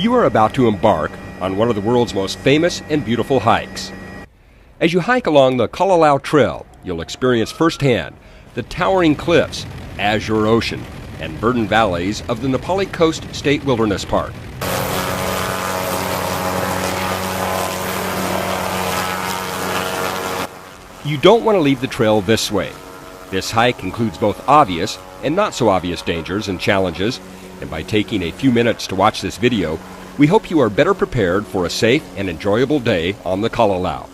You are about to embark on one of the world's most famous and beautiful hikes. As you hike along the Kalalau Trail, you'll experience firsthand the towering cliffs, azure ocean, and verdant valleys of the Nepali Coast State Wilderness Park. You don't want to leave the trail this way. This hike includes both obvious and not so obvious dangers and challenges, and by taking a few minutes to watch this video, we hope you are better prepared for a safe and enjoyable day on the Kalalau.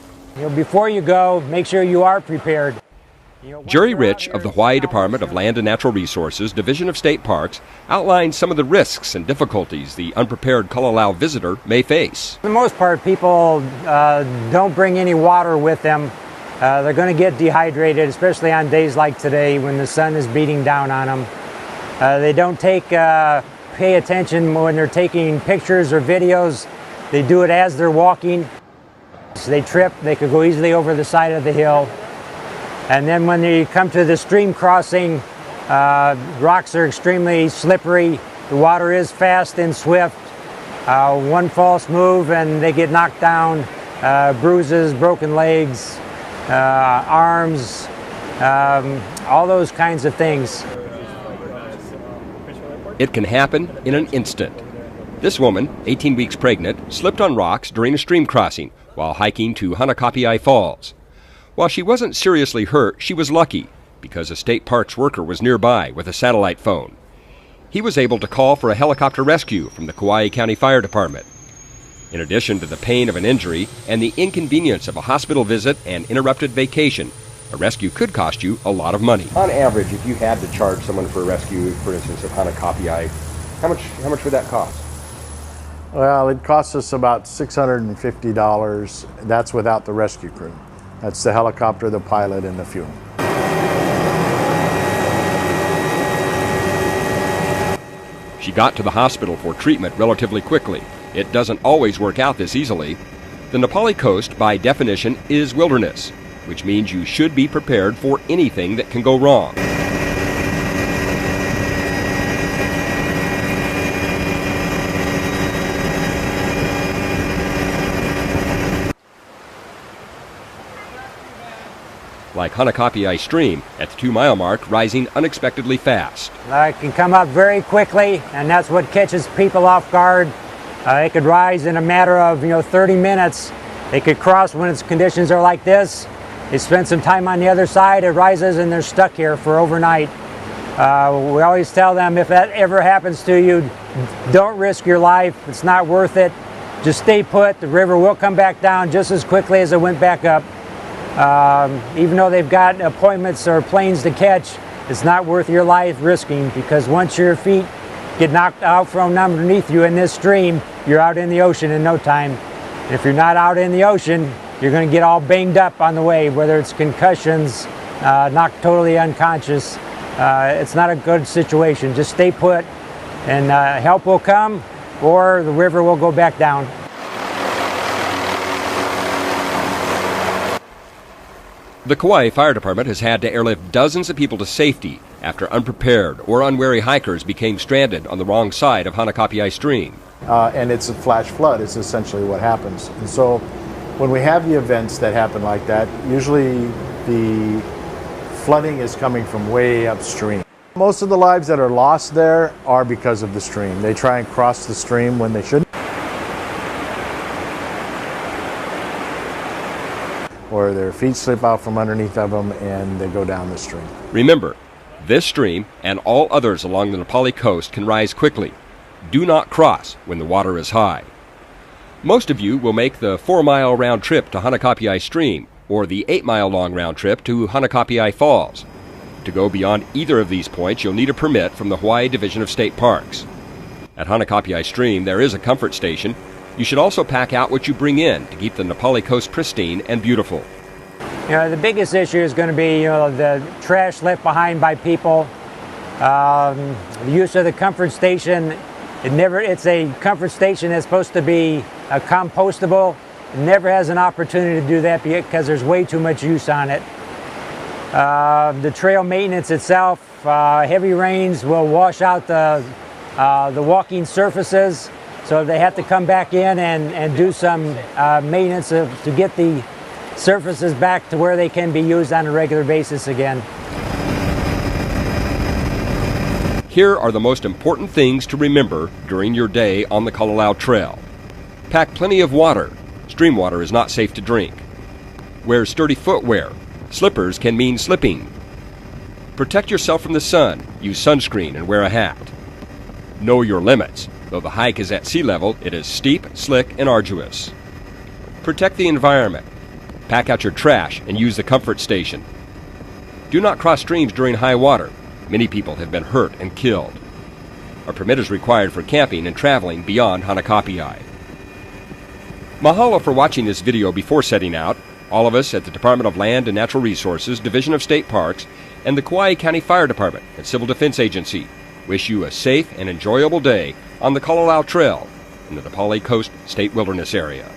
Before you go, make sure you are prepared. Jerry Rich of the Hawaii Department of Land and Natural Resources, Division of State Parks, outlines some of the risks and difficulties the unprepared Kalalau visitor may face. For the most part, people don't bring any water with them. They're going to get dehydrated, especially on days like today when the sun is beating down on them. They don't pay attention when they're taking pictures or videos. They do it as they're walking. So they trip, they could go easily over the side of the hill. And then when you come to the stream crossing, rocks are extremely slippery. The water is fast and swift. One false move and they get knocked down. Bruises, broken legs, arms, all those kinds of things. It can happen in an instant. This woman, 18 weeks pregnant, slipped on rocks during a stream crossing while hiking to Hanakapiai Falls. While she wasn't seriously hurt, she was lucky because a state parks worker was nearby with a satellite phone. He was able to call for a helicopter rescue from the Kauai County Fire Department. In addition to the pain of an injury and the inconvenience of a hospital visit and interrupted vacation, a rescue could cost you a lot of money. On average, if you had to charge someone for a rescue, for instance, of Hanakapiai, how much would that cost? Well, it costs us about $650. That's without the rescue crew. That's the helicopter, the pilot, and the fuel. She got to the hospital for treatment relatively quickly. It doesn't always work out this easily. The Nepali coast, by definition, is wilderness, which means you should be prepared for anything that can go wrong. Like Hanakapiai Stream at the 2-mile mark, rising unexpectedly fast. It can come up very quickly, and that's what catches people off guard. It could rise in a matter of 30 minutes. They could cross when its conditions are like this. They spend some time on the other side, it rises, and they're stuck here for overnight. We always tell them if that ever happens to you, don't risk your life. It's not worth it. Just stay put. The river will come back down just as quickly as it went back up. Even though they've got appointments or planes to catch, it's not worth your life risking, because once your feet get knocked out from underneath you in this stream, you're out in the ocean in no time. And if you're not out in the ocean, you're going to get all banged up on the way, whether it's concussions, knocked totally unconscious. It's not a good situation. Just stay put, and help will come, or the river will go back down. The Kauai Fire Department has had to airlift dozens of people to safety after unprepared or unwary hikers became stranded on the wrong side of Hanakapiai Stream. And it's a flash flood is essentially what happens. And so when we have the events that happen like that, usually the flooding is coming from way upstream. Most of the lives that are lost there are because of the stream. They try and cross the stream when they shouldn't. Or their feet slip out from underneath of them and they go down the stream. Remember, this stream and all others along the Nepali coast can rise quickly. Do not cross when the water is high. Most of you will make the 4-mile round trip to Hanakapiai Stream or the 8-mile long round trip to Hanakapiai Falls. To go beyond either of these points, you'll need a permit from the Hawaii Division of State Parks. At Hanakapiai Stream, there is a comfort station. You should also pack out what you bring in to keep the Nepali coast pristine and beautiful. The biggest issue is going to be the trash left behind by people. The use of the comfort station. It's a comfort station that's supposed to be compostable. It never has an opportunity to do that because there's way too much use on it. The trail maintenance itself, heavy rains will wash out the walking surfaces. So they have to come back in and do some maintenance to get the surfaces back to where they can be used on a regular basis again. Here are the most important things to remember during your day on the Kalalau Trail. Pack plenty of water. Stream water is not safe to drink. Wear sturdy footwear. Slippers can mean slipping. Protect yourself from the sun. Use sunscreen and wear a hat. Know your limits. Though the hike is at sea level, it is steep, slick, and arduous. Protect the environment. Pack out your trash and use the comfort station. Do not cross streams during high water. Many people have been hurt and killed. A permit is required for camping and traveling beyond Hanakapiai. Mahalo for watching this video before setting out. All of us at the Department of Land and Natural Resources, Division of State Parks, and the Kauai County Fire Department and Civil Defense Agency wish you a safe and enjoyable day on the Kalalau Trail in the Napali Coast State Wilderness Area.